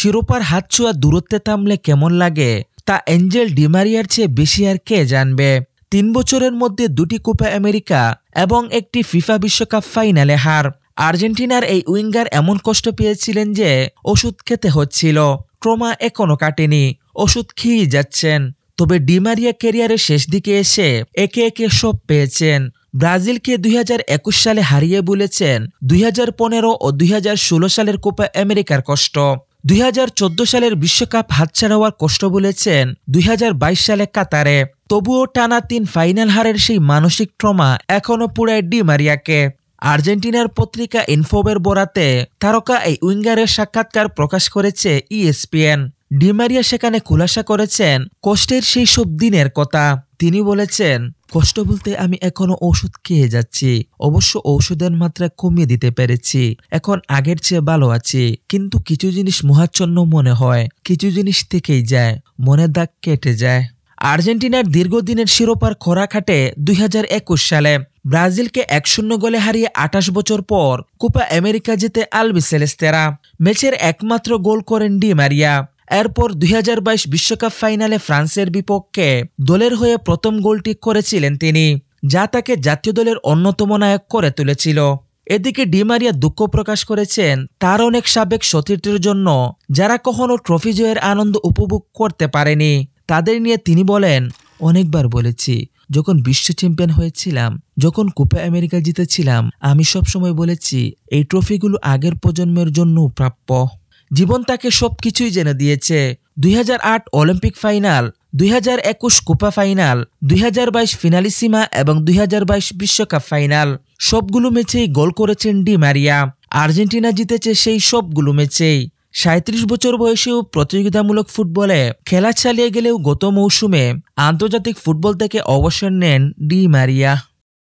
শিরোপার হাত ছোঁয়া দূরত্বে থামলে কেমন লাগে তা এঞ্জেল ডি মারিয়ার চেয়ে বেশি আর কে জানবে। 3 বছরের মধ্যে 2টি কোপা আমেরিকা এবং একটি ফিফা বিশ্বকাপ ফাইনালে হার। আর্জেন্টিনার এই উইঙ্গার এমন কষ্ট পেয়েছিলেন যে ওষুধ খেতে হচ্ছিল। ট্রমা এখনো কাটেনি, ওষুধ খেয়ে যাচ্ছেন। তবে ডি মারিয়া ক্যারিয়ারের শেষ দিকে এসে একে একে সব পেয়েছেন। ব্রাজিলকে 2021 সালে হারিয়ে বলেছেন 2015 ও 2016 সালের কোপা আমেরিকার কষ্ট। 2014 সালের বিশ্বকাপ হাতছাড়া হওয়ার কষ্ট বলেছেন 2022 সালে কাতারে। তবুও টানা 3 ফাইনাল হারের সেই মানসিক ট্রমা এখনো পুরায় ডি মারিয়াকে। আর্জেন্টিনার পত্রিকা ইনফোবের বরাতে তারকা এই উইঙ্গারের সাক্ষাৎকার প্রকাশ করেছে ESPN। ডি মারিয়া সেখানে খুলাসা করেছেন কষ্টের সেই সব দিনের কথা। তিনি বলেছেন, কষ্ট বলতে আমি এখনো ওষুধ খেয়ে যাচ্ছি। অবশ্য ঔষধের মাত্রা কমিয়ে দিতে পেরেছি, এখন আগের চেয়ে ভালো আছি। কিন্তু কিছু জিনিস মোহাচ্ছন্ন মনে হয়, কিছু জিনিস থেকেই যায়, মনের দাগ কেটে যায়। আর্জেন্টিনার দীর্ঘদিনের শিরোপার খরা খাটে 2021 সালে ব্রাজিলকে 1-0 গোলে হারিয়ে 28 বছর পর কোপা আমেরিকা জিতে আলবিসেলেস্তেরা। ম্যাচের একমাত্র গোল করেন ডি মারিয়া। এরপর 2022 বিশ্বকাপ ফাইনালে ফ্রান্সের বিপক্ষে দলের হয়ে প্রথম গোলটি করেছিলেন তিনি, যা তাকে জাতীয় দলের অন্যতম নায়ক করে তুলেছিল। এদিকে ডি মারিয়া দুঃখ প্রকাশ করেছেন তার অনেক সাবেক সতীর্থের জন্য যারা কখনো ট্রফি জয়ের আনন্দ উপভোগ করতে পারেনি। তাদের নিয়ে তিনি বলেন, অনেকবার বলেছি, যখন বিশ্ব চ্যাম্পিয়ন হয়েছিলাম, যখন কোপা আমেরিকা জিতেছিলাম, আমি সবসময় বলেছি এই ট্রফিগুলো আগের প্রজন্মের জন্য প্রাপ্য। জীবন তাকে সবকিছুই জেনে দিয়েছে। 2008 Olympic final, 2021 Copa final, 2022 Finalissima এবং 2022 বিশ্বকাপ ফাইনাল, সবগুলো ম্যাচেই গোল করেছেন ডি মারিয়া। আর্জেন্টিনা জিতেছে সেই সবগুলো ম্যাচেই। 37 বছর বয়সেও প্রতিযোগিতামূলক ফুটবলে খেলা চালিয়ে গেলেও গত মৌসুমে আন্তর্জাতিক ফুটবল থেকে অবসর নেন ডি মারিয়া।